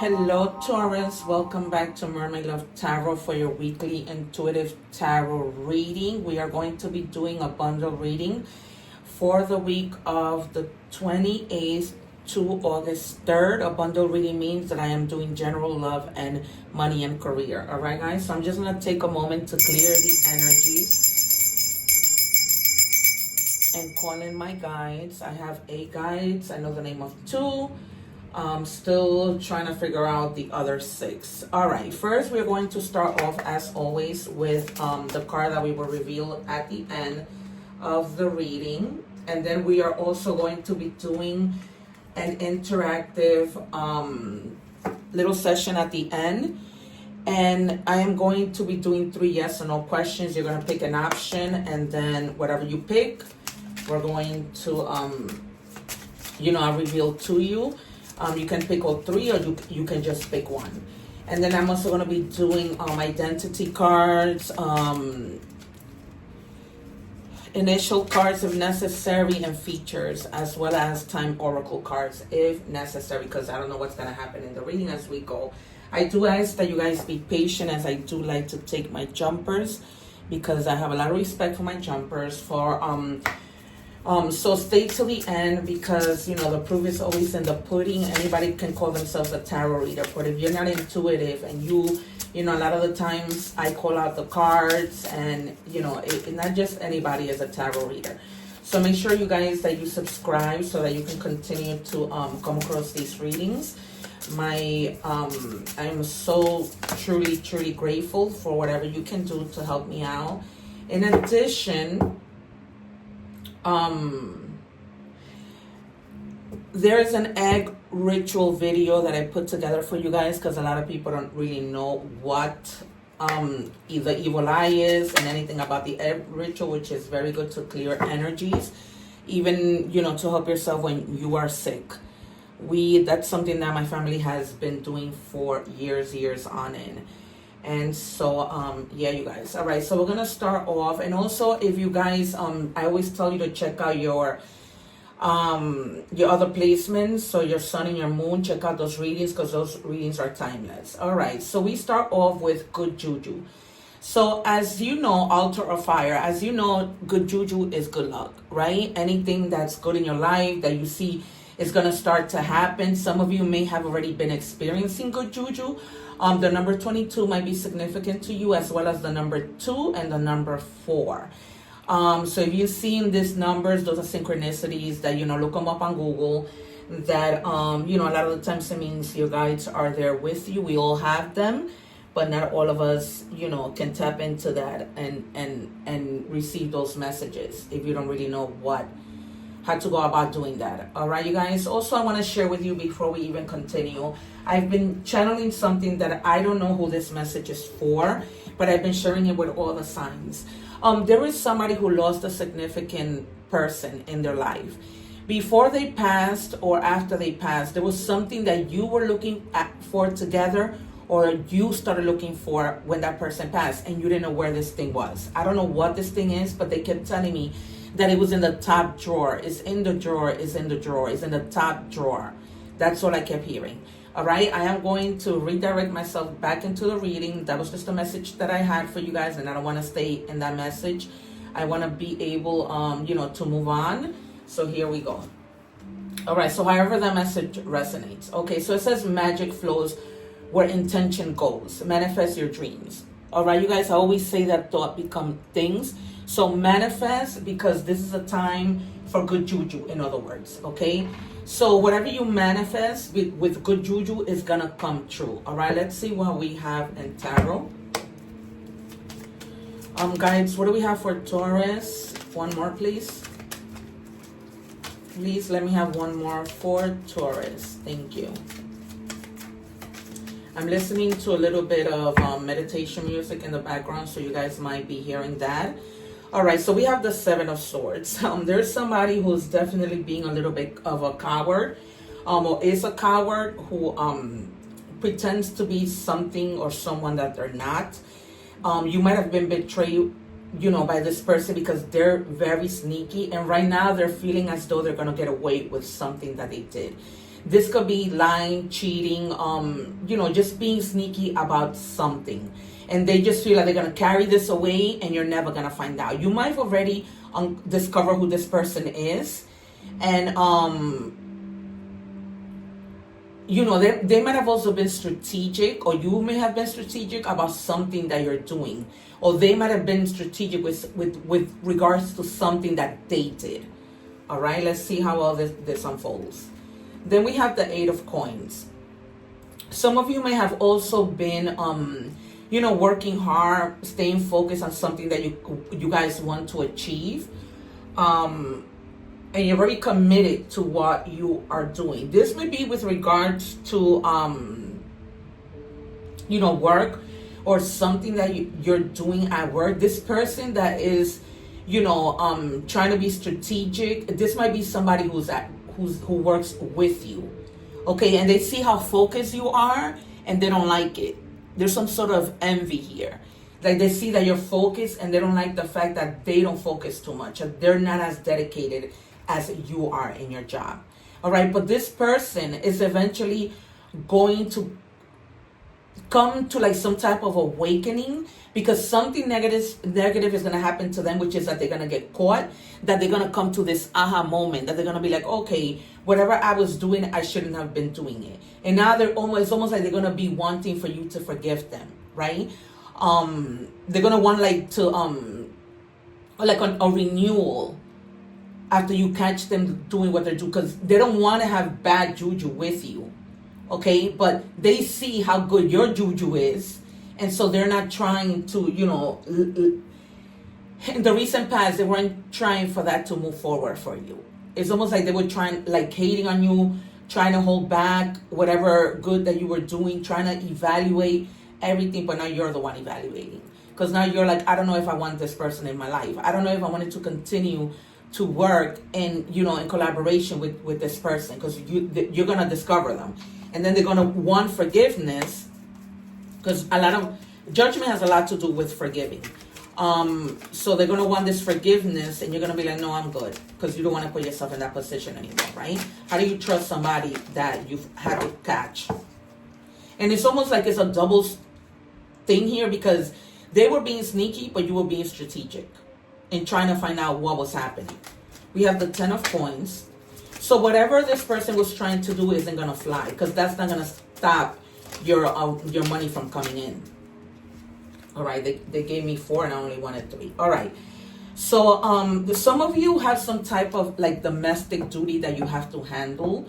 Hello Taurus, welcome back to Mermaid Love Tarot for your weekly intuitive tarot reading. We are going to be doing a bundle reading for the week of the 28th to August 3rd. A bundle reading means that I am doing general love and money and career. All right, guys? So I'm just going to take a moment to clear the energies and call in my guides. I have 8 guides. I know the name of 2. Still trying to figure out the other 6. All right, first we're going to start off as always with the card that we will reveal at the end of the reading, and then we are also going to be doing an interactive little session at the end, and I am going to be doing 3 yes or no questions. You're going to pick an option, and then whatever you pick, we're going to I'll reveal to you. You can pick all 3, or you can just pick 1. And then I'm also going to be doing identity cards, initial cards if necessary, and features, as well as time oracle cards if necessary, because I don't know what's going to happen in the reading as we go. I do ask that you guys be patient, as I do like to take my jumpers, because I have a lot of respect for my jumpers. So stay till the end, because the proof is always in the pudding. Anybody can call themselves a tarot reader, but if you're not intuitive, and a lot of the times I call out the cards, and not just anybody is a tarot reader. So make sure you guys that you subscribe so that you can continue to come across these readings. I am so truly grateful for whatever you can do to help me out. In addition, there's an egg ritual video that I put together for you guys, because a lot of people don't really know what either evil eye is and anything about the egg ritual, which is very good to clear energies, even to help yourself when you are sick. That's something that my family has been doing for years on end. And so, yeah, you guys. All right, so we're going to start off. And also, if you guys, I always tell you to check out your other placements. So your sun and your moon, check out those readings, because those readings are timeless. All right, so we start off with good juju. So as you know, altar of fire, as you know, good juju is good luck, right? Anything that's good in your life that you see is going to start to happen. Some of you may have already been experiencing good juju. The number 22 might be significant to you, as well as the number 2 and the number 4. So if you've seen these numbers, those are synchronicities that, look them up on Google. That, a lot of the times it means your guides are there with you. We all have them, but not all of us, can tap into that and receive those messages if you don't really know how to go about doing that. All right, you guys. Also, I want to share with you before we even continue. I've been channeling something that I don't know who this message is for, but I've been sharing it with all the signs. There is somebody who lost a significant person in their life. Before they passed or after they passed, there was something that you were looking for together, or you started looking for when that person passed, and you didn't know where this thing was. I don't know what this thing is, but they kept telling me that it was in the top drawer. It's in the drawer, it's in the drawer, it's in the top drawer. That's what I kept hearing. All right, I am going to redirect myself back into the reading. That was just a message that I had for you guys, and I don't want to stay in that message. I want to be able, to move on. So here we go. All right, so however that message resonates. Okay, so it says magic flows where intention goes. Manifest your dreams. All right, you guys, I always say that thought become things. So manifest, because this is a time for good juju, in other words, okay? So whatever you manifest with good juju is going to come true. All right, let's see what we have in tarot. Guys, what do we have for Taurus? One more, please. Please let me have one more for Taurus. Thank you. I'm listening to a little bit of meditation music in the background, so you guys might be hearing that. All right, so we have the 7 of Swords. There's somebody who's definitely being a little bit of a coward, or is a coward, who pretends to be something or someone that they're not. You might have been betrayed, by this person, because they're very sneaky, and right now they're feeling as though they're going to get away with something that they did. This could be lying, cheating, just being sneaky about something. And they just feel like they're going to carry this away and you're never going to find out. You might have already discovered who this person is. And, they might have also been strategic, or you may have been strategic about something that you're doing. Or they might have been strategic with regards to something that they did. All right, let's see how all this unfolds. Then we have the Eight of Coins. Some of you may have also been, working hard, staying focused on something that you guys want to achieve. And you're very committed to what you are doing. This may be with regards to, work or something that you're doing at work. This person that is, trying to be strategic. This might be somebody who works with you. Okay, and they see how focused you are and they don't like it. There's some sort of envy here. Like they see that you're focused and they don't like the fact that they don't focus too much. They're not as dedicated as you are in your job. All right, but this person is eventually going to come to like some type of awakening, because something negative is going to happen to them, which is that they're going to get caught, that they're going to come to this aha moment, that they're going to be like, okay, whatever I was doing, I shouldn't have been doing it. And now it's almost like they're going to be wanting for you to forgive them, right? They're going to want a renewal after you catch them doing what they're doing, because they don't want to have bad juju with you. Okay, but they see how good your juju is, and so they're not trying to, in the recent past, they weren't trying for that to move forward for you. It's almost like they were trying, like hating on you, trying to hold back whatever good that you were doing, trying to evaluate everything, but now you're the one evaluating. Because now you're like, I don't know if I want this person in my life. I don't know if I wanted to continue to work in collaboration with this person, because you're going to discover them. And then they're going to want forgiveness, because a lot of judgment has a lot to do with forgiving. So they're going to want this forgiveness, and you're going to be like, no, I'm good, because you don't want to put yourself in that position anymore, right? How do you trust somebody that you've had to catch? And it's almost like it's a double thing here, because they were being sneaky, but you were being strategic in trying to find out what was happening. We have the Ten of Coins. So whatever this person was trying to do isn't going to fly, because that's not going to stop your money from coming in. All right, they gave me 4 and I only wanted 3. All right. So some of you have some type of like domestic duty that you have to handle.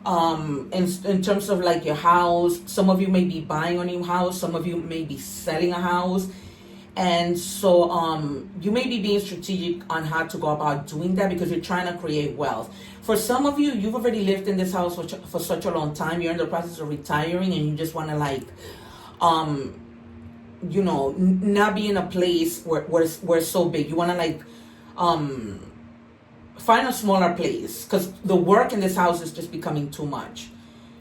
In terms of like your house, some of you may be buying a new house, some of you may be selling a house. And so you may be being strategic on how to go about doing that, because you're trying to create wealth. For some of you, you've already lived in this house for such a long time. You're in the process of retiring, and you just want to not be in a place where it's so big. You want to find a smaller place, because the work in this house is just becoming too much.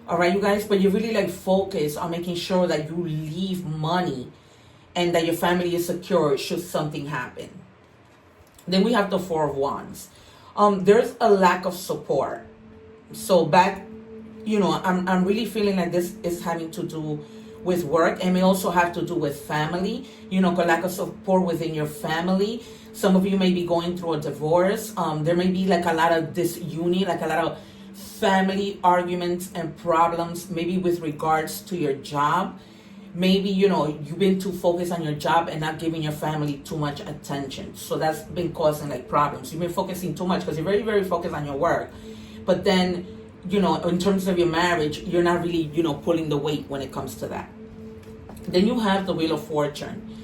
All right, you guys, but you really focus on making sure that you leave money and that your family is secure should something happen. Then we have the Four of Wands. There's a lack of support. So I'm really feeling like this is having to do with work, and may also have to do with family, lack of support within your family. Some of you may be going through a divorce. There may be like a lot of disunion, like a lot of family arguments and problems, maybe with regards to your job. Maybe, you've been too focused on your job and not giving your family too much attention. So that's been causing problems. You've been focusing too much because you're very, very focused on your work. But then, in terms of your marriage, you're not really, pulling the weight when it comes to that. Then you have the Wheel of Fortune.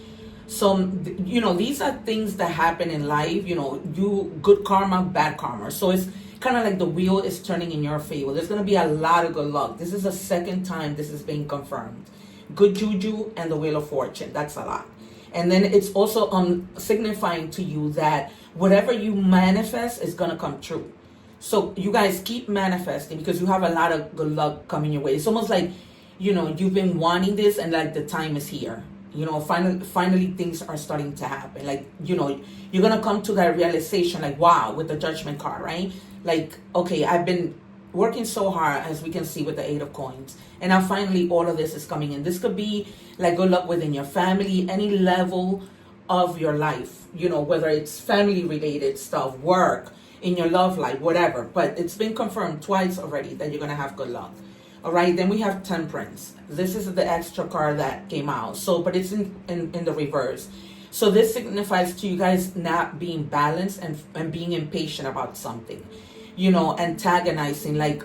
So, these are things that happen in life, good karma, bad karma. So it's kind of like the wheel is turning in your favor. There's going to be a lot of good luck. This is the second time this is being confirmed. Good juju and the Wheel of Fortune. That's a lot. And then it's also signifying to you that whatever you manifest is going to come true. So you guys keep manifesting, because you have a lot of good luck coming your way. It's almost like, you've been wanting this, and the time is here. Finally things are starting to happen. You're going to come to that realization, wow, with the Judgment card, right? Okay, I've been working so hard, as we can see with the 8 of coins. And now finally, all of this is coming in. This could be like good luck within your family, any level of your life, you know, whether it's family related stuff, work, in your love life, whatever. But it's been confirmed twice already that you're going to have good luck. All right, then we have Temperance. This is the extra card that came out. So, but it's in the reverse. So this signifies to you guys not being balanced and being impatient about something, you know, antagonizing, like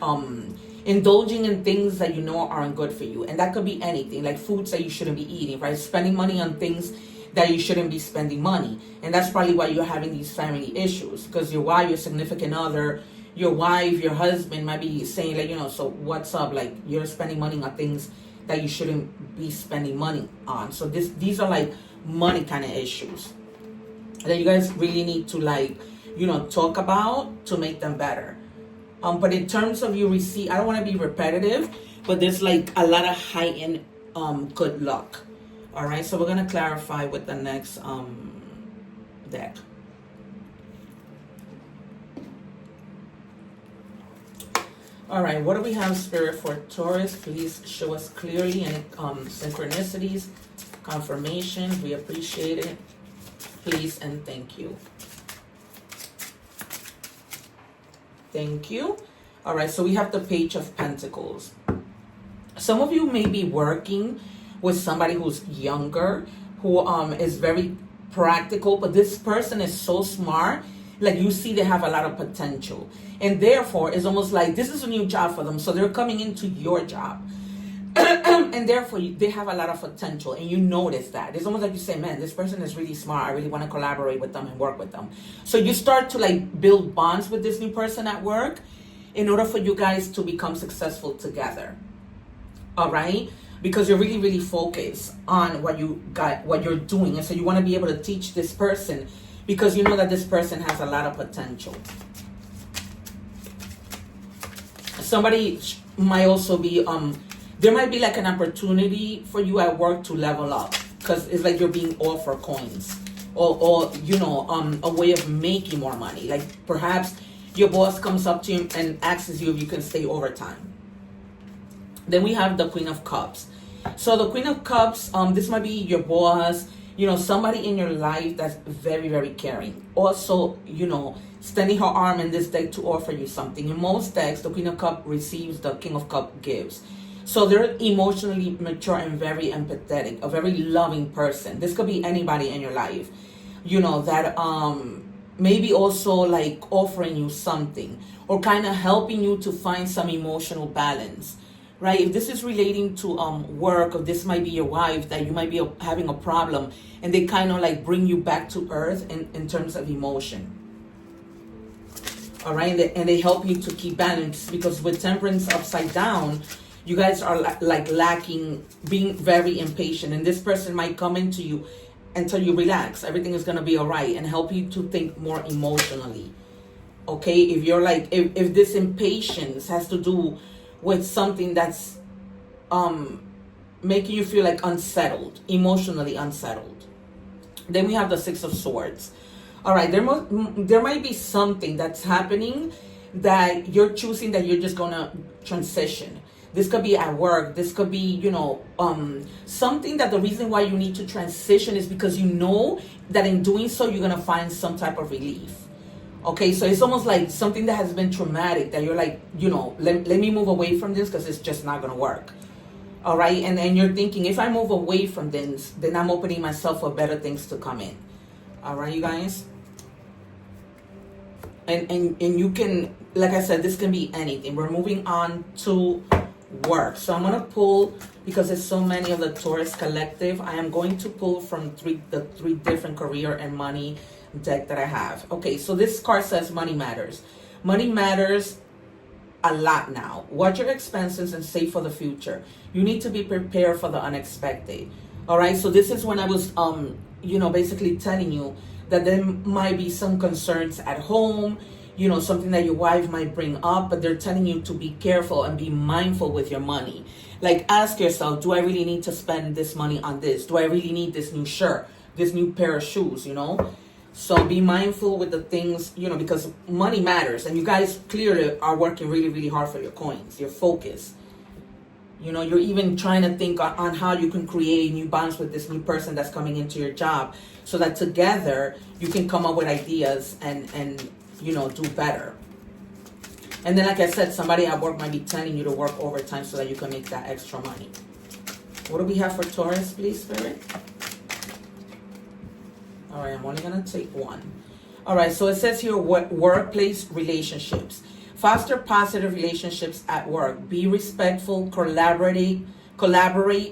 indulging in things that you know aren't good for you. And that could be anything, like foods that you shouldn't be eating, right? Spending money on things that you shouldn't be spending money. And that's probably why you're having these family issues, because your wife, your significant other, your wife, your husband might be saying, like, you know, so what's up? Like, you're spending money on things that you shouldn't be spending money on. So these are like money kind of issues that you guys really need to, like, you know, talk about to make them better. But in terms of you receive, I don't want to be repetitive, but there's like a lot of heightened good luck. All right, so we're going to clarify with the next deck. All right, what do we have, Spirit, for Taurus? Please show us clearly any synchronicities, confirmations. We appreciate it. Please and thank you. Thank you. All right, so we have the Page of Pentacles. Some of you may be working with somebody who's younger, who is very practical, but this person is so smart, like you see they have a lot of potential. And therefore, it's almost like this is a new job for them. So they're coming into your job. And therefore, they have a lot of potential. And you notice that. It's almost like you say, man, this person is really smart. I really want to collaborate with them and work with them. So you start to like build bonds with this new person at work in order for you guys to become successful together. All right? Because you're really, really focused on what you're doing. And so you want to be able to teach this person because you know that this person has a lot of potential. Somebody might also be, there might be like an opportunity for you at work to level up, because it's like you're being offered coins or you know, a way of making more money. Like perhaps your boss comes up to you and asks you if you can stay overtime. Then we have the Queen of Cups. So the Queen of Cups, this might be your boss, you know, somebody in your life that's very, very caring. Also, you know, extending her arm in this deck to offer you something. In most decks, the Queen of Cups receives, the King of Cups gives. So they're emotionally mature and very empathetic, a very loving person. This could be anybody in your life, you know, that maybe also like offering you something or kind of helping you to find some emotional balance. Right? If this is relating to work, or this might be your wife that you might be having a problem, and they kind of like bring you back to earth in terms of emotion. All right? And they help you to keep balance, because with Temperance upside down, you guys are like lacking, being very impatient. And this person might come into you and tell you, relax, everything is going to be all right, and help you to think more emotionally. Okay? If you're like, if this impatience has to do with something that's making you feel like unsettled, emotionally unsettled. Then we have the Six of Swords. All right, there might be something that's happening that you're choosing that you're just gonna transition. This could be at work. This could be, you know, something that the reason why you need to transition is because you know that in doing so, you're gonna find some type of relief. Okay, so it's almost like something that has been traumatic that you're like, you know, let me move away from this because it's just not going to work. All right, and you're thinking, if I move away from this, then I'm opening myself for better things to come in. All right, you guys? And you can, like I said, this can be anything. We're moving on to work. So I'm going to pull, because there's so many of the Taurus collective, I am going to pull from the three different career and money deck that I have. Okay, so this card says money matters. Money matters a lot now. Watch your expenses and save for the future. You need to be prepared for the unexpected. All right, so this is when I was you know, basically telling you that there might be some concerns at home, you know, something that your wife might bring up, but they're telling you to be careful and be mindful with your money. Like, ask yourself, do I really need to spend this money on this? Do I really need this new shirt, this new pair of shoes, you know? So be mindful with the things, because money matters. And you guys clearly are working really, really hard for your coins, your focus. You're even trying to think on how you can create new bonds with this new person that's coming into your job, so that together you can come up with ideas and do better. And then, like I said, somebody at work might be telling you to work overtime so that you can make that extra money. What do we have for Taurus, please, Spirit? All right, I'm only going to take one. All right, so it says here, workplace relationships. Foster positive relationships at work. Be respectful, collaborate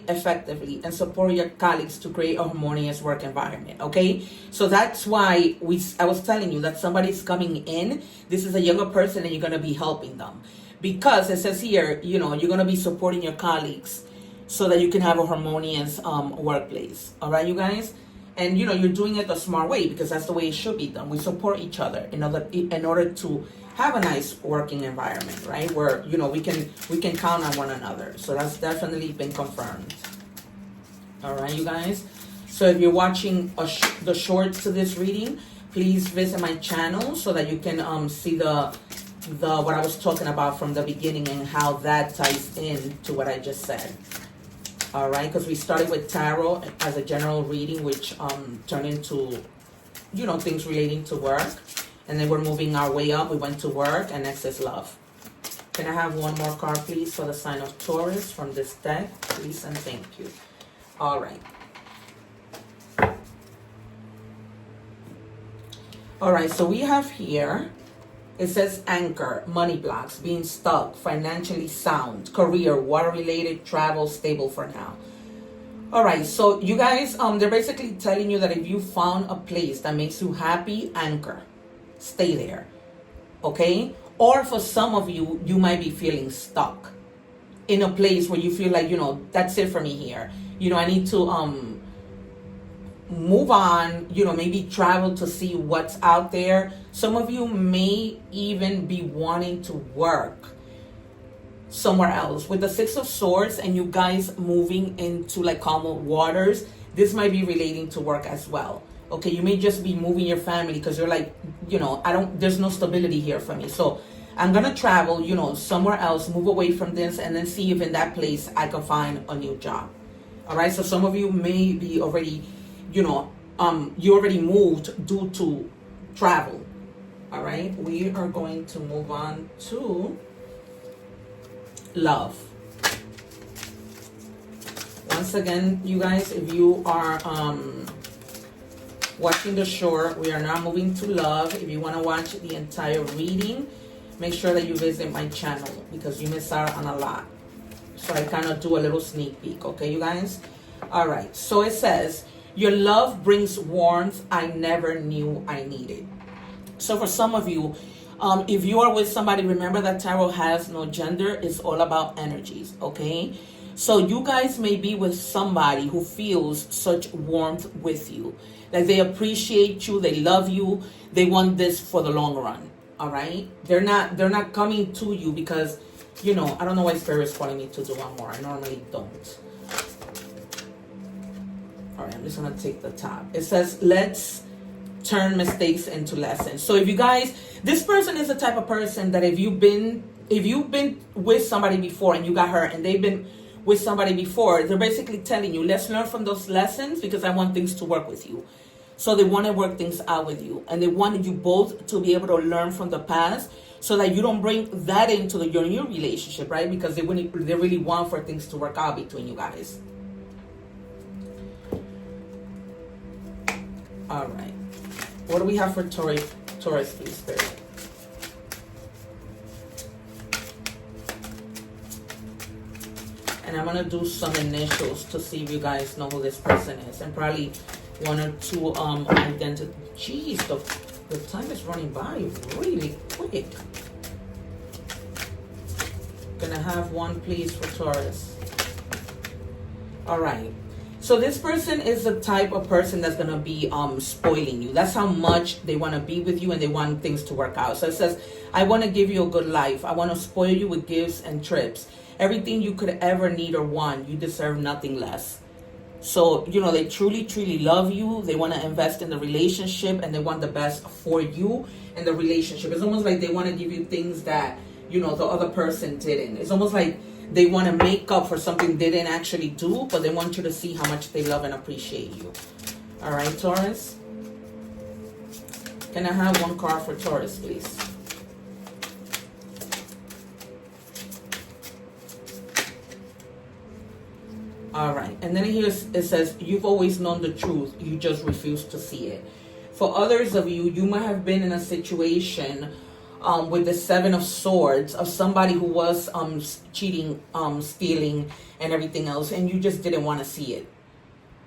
effectively, and support your colleagues to create a harmonious work environment. Okay, so that's why I was telling you that somebody's coming in. This is a younger person, and you're going to be helping them, because it says here, you're going to be supporting your colleagues so that you can have a harmonious workplace. All right, you guys. And you're doing it the smart way, because that's the way it should be done. We support each other in order to have a nice working environment, right? Where we can count on one another. So that's definitely been confirmed. All right, you guys. So if you're watching the shorts to this reading, please visit my channel so that you can see the what I was talking about from the beginning and how that ties in to what I just said. All right, because we started with tarot as a general reading, which turned into, things relating to work. And then we're moving our way up. We went to work, and next is love. Can I have one more card, please, for the sign of Taurus from this deck? Please and thank you. All right. All right, so we have here, it says anchor, money blocks, being stuck, financially sound, career, water-related, travel, stable for now. All right, so you guys, they're basically telling you that if you found a place that makes you happy, anchor. Stay there. Okay? Or for some of you, you might be feeling stuck in a place where you feel like, that's it for me here. I need to move on, maybe travel to see what's out there. Some of you may even be wanting to work somewhere else. With the Six of Swords and you guys moving into like calmer waters, this might be relating to work as well. Okay, you may just be moving your family because you're like, there's no stability here for me. So I'm going to travel, somewhere else, move away from this, and then see if in that place I can find a new job. All right, so some of you may be already, you already moved due to travel. All right, we are going to move on to love. Once again, you guys, if you are watching the short, we are now moving to love. If you want to watch the entire reading, make sure that you visit my channel because you miss out on a lot. So I kind of do a little sneak peek, okay, you guys? All right, so it says, your love brings warmth I never knew I needed. So for some of you, if you are with somebody, remember that tarot has no gender. It's all about energies, okay? So you guys may be with somebody who feels such warmth with you. Like they appreciate you, they love you, they want this for the long run. All right? They're not coming to you because, I don't know why Spirit is calling me to do one more. I normally don't. All right, I'm just gonna take the top. It says, let's turn mistakes into lessons. So if you guys, this person is the type of person that if you've been with somebody before and you got hurt and they've been with somebody before, they're basically telling you, let's learn from those lessons because I want things to work with you. So they want to work things out with you. And they want you both to be able to learn from the past so that you don't bring that into your new relationship, right? Because they really want for things to work out between you guys. All right. What do we have for Taurus, please, Spirit? And I'm going to do some initials to see if you guys know who this person is. And probably one or two identity. Jeez, the time is running by really quick. Gonna have one, please, for Taurus. All right. So this person is the type of person that's going to be spoiling you. That's how much they want to be with you and they want things to work out. So it says, I want to give you a good life. I want to spoil you with gifts and trips. Everything you could ever need or want. You deserve nothing less. So, you know, they truly, truly love you. They want to invest in the relationship, and they want the best for you in the relationship. It's almost like they want to give you things that, you know, the other person didn't. It's almost like they want to make up for something they didn't actually do, but they want you to see how much they love and appreciate you. All right, Taurus? Can I have one card for Taurus, please? All right, and then here it says, you've always known the truth, you just refuse to see it. For others of you, you might have been in a situation with the Seven of Swords of somebody who was cheating, stealing, and everything else, and you just didn't want to see it.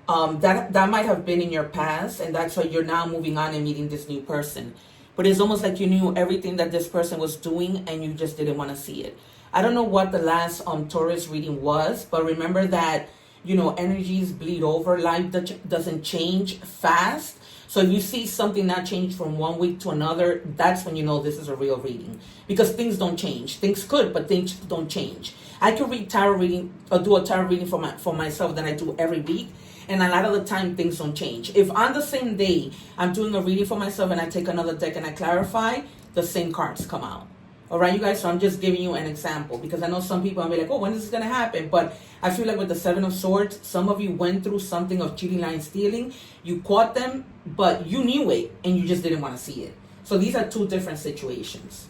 That might have been in your past, and that's why you're now moving on and meeting this new person. But it's almost like you knew everything that this person was doing, and you just didn't want to see it. I don't know what the last Taurus reading was, but remember that, you know, energies bleed over. Life doesn't change fast. So if you see something not change from one week to another, that's when you know this is a real reading. Because things don't change. Things could, but things don't change. I could read tarot reading or do a tarot reading for myself that I do every week. And a lot of the time, things don't change. If on the same day, I'm doing a reading for myself and I take another deck and I clarify, the same cards come out. All right, you guys, so I'm just giving you an example because I know some people will be like, oh, when is this going to happen? But I feel like with the Seven of Swords, some of you went through something of cheating, lying, stealing. You caught them, but you knew it and you just didn't want to see it. So these are two different situations.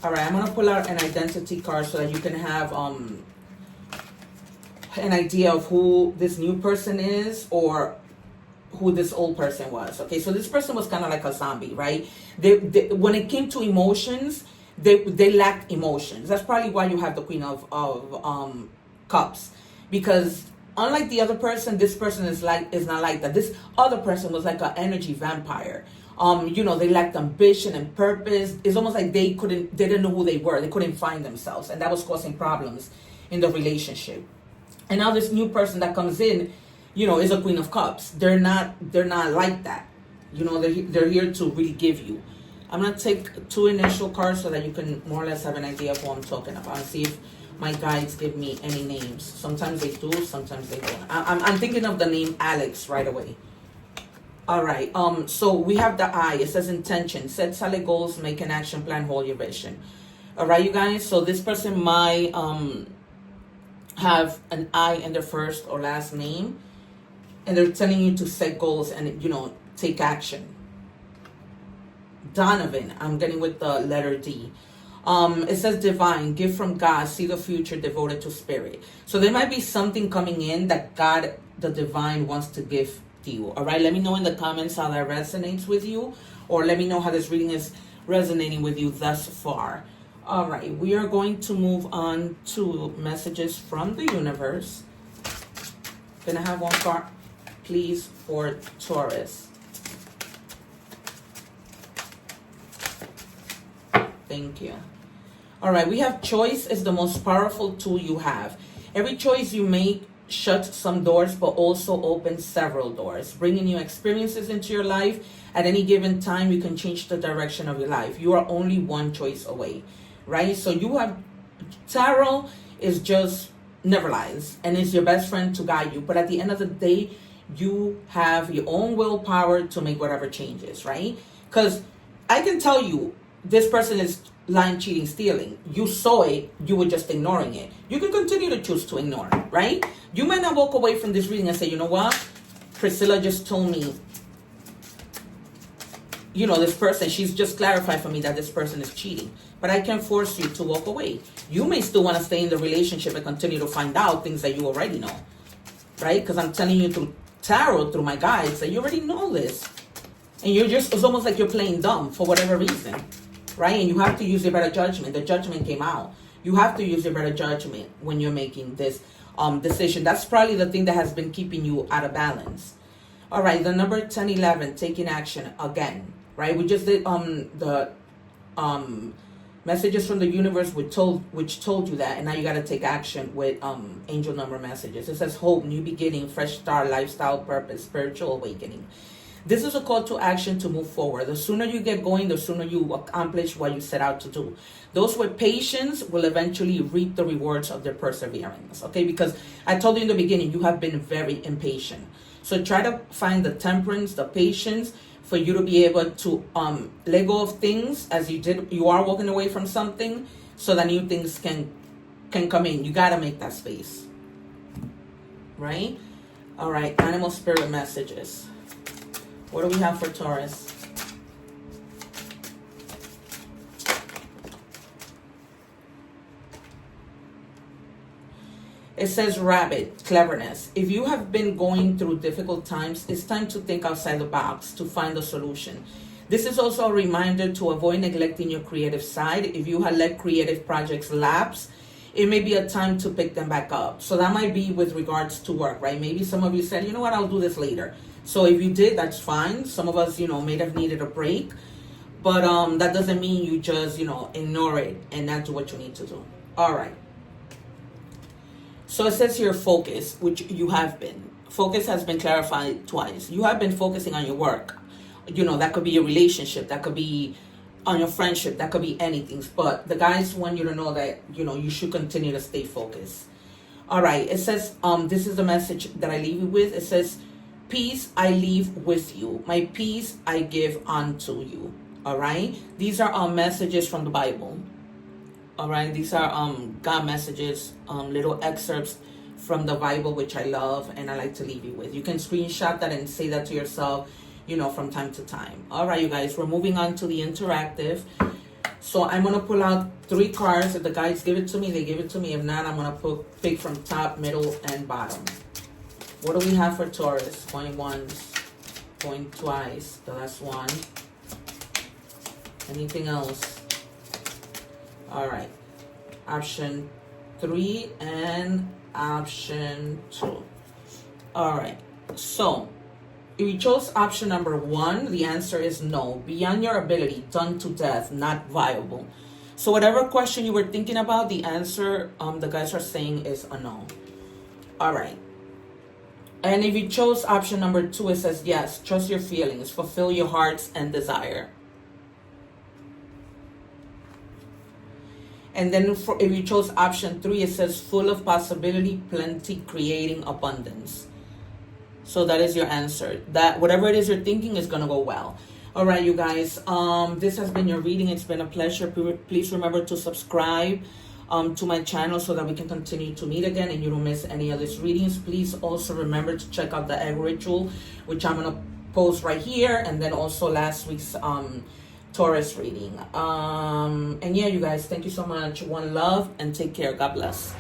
All right, I'm going to pull out an identity card so that you can have an idea of who this new person is or who this old person was. Okay, so this person was kind of like a zombie, right? They when it came to emotions, they lacked emotions. That's probably why you have the Queen of Cups, because unlike the other person, this person is not like that. This other person was like an energy vampire. You know, they lacked ambition and purpose. It's almost like they didn't know who they were. They couldn't find themselves, and that was causing problems in the relationship. And now this new person that comes in, you know, is a Queen of Cups. They're not like that. You know, they're here to really give you. I'm going to take two initial cards so that you can more or less have an idea of who I'm talking about and see if my guides give me any names. Sometimes they do, sometimes they don't. I'm thinking of the name Alex right away. All right. So we have the I. It says intention. Set solid goals, make an action plan, hold your vision. All right, you guys. So this person might have an I in their first or last name. And they're telling you to set goals and, you know, take action. Donovan, I'm getting with the letter D. It says divine, gift from God, see the future, devoted to spirit. So there might be something coming in that God, the divine, wants to give to you. All right, let me know in the comments how that resonates with you. Or let me know how this reading is resonating with you thus far. All right, we are going to move on to messages from the universe. Can I have one card, please, for Taurus? Thank you. All right, we have choice is the most powerful tool you have. Every choice you make shuts some doors, but also opens several doors, bringing new experiences into your life. At any given time, you can change the direction of your life. You are only one choice away, right? So you have, tarot is just never lies, and it's your best friend to guide you. But at the end of the day, you have your own willpower to make whatever changes, right? Because I can tell you, this person is lying, cheating, stealing. You saw it, you were just ignoring it. You can continue to choose to ignore it, right? You might not walk away from this reading and say, you know what? Priscilla just told me, you know, this person, she's just clarified for me that this person is cheating. But I can't force you to walk away. You may still want to stay in the relationship and continue to find out things that you already know, right? Because I'm telling you through tarot, through my guides, that you already know this. And you're just, it's almost like you're playing dumb for whatever reason, right? And you have to use your better judgment. The judgment came out. You have to use your better judgment when you're making this decision. That's probably the thing that has been keeping you out of balance. All right, the number 1011, taking action again, right? We just did the messages from the universe which told you that, and now you got to take action with angel number messages. It says hope, new beginning, fresh start, lifestyle, purpose, spiritual awakening. This is a call to action to move forward. The sooner you get going, the sooner you accomplish what you set out to do. Those with patience will eventually reap the rewards of their perseverance. Okay, because I told you in the beginning, you have been very impatient. So try to find the temperance, the patience, for you to be able to let go of things as you are walking away from something, so that new things can come in. You got to make that space. Right? All right, animal spirit messages. What do we have for Taurus? It says rabbit, cleverness. If you have been going through difficult times, it's time to think outside the box to find a solution. This is also a reminder to avoid neglecting your creative side. If you have let creative projects lapse, it may be a time to pick them back up. So that might be with regards to work, right? Maybe some of you said, you know what, I'll do this later. So if you did, that's fine. Some of us, may have needed a break. But that doesn't mean you just, ignore it and not do what you need to do. All right. So it says here focus, which you have been. Focus has been clarified twice. You have been focusing on your work. That could be your relationship. That could be on your friendship. That could be anything. But the guys want you to know that, you should continue to stay focused. All right. It says, this is the message that I leave you with. It says, peace I leave with you. My peace I give unto you. All right. These are all messages from the Bible. All right. These are God messages, little excerpts from the Bible, which I love and I like to leave you with. You can screenshot that and say that to yourself, from time to time. All right, you guys, we're moving on to the interactive. So I'm going to pull out 3 cards. If the guys give it to me, they give it to me. If not, I'm going to pick from top, middle, and bottom. What do we have for Taurus? Going once, going twice. The last one. Anything else? All right. Option 3 and option 2. All right. So if you chose option number 1, the answer is no. Beyond your ability, done to death, not viable. So whatever question you were thinking about, the answer the guys are saying is a no. All right. And if you chose option number 2, it says yes, trust your feelings, fulfill your heart's and desire. And then if you chose option 3, it says full of possibility, plenty, creating abundance. So that is your answer. That whatever it is you're thinking is going to go well. All right, you guys. This has been your reading. It's been a pleasure. Please remember to subscribe to my channel so that we can continue to meet again and you don't miss any of these readings. Please also remember to check out the egg ritual, which I'm going to post right here. And then also last week's Taurus reading. And yeah, you guys, thank you so much. One love and take care. God bless.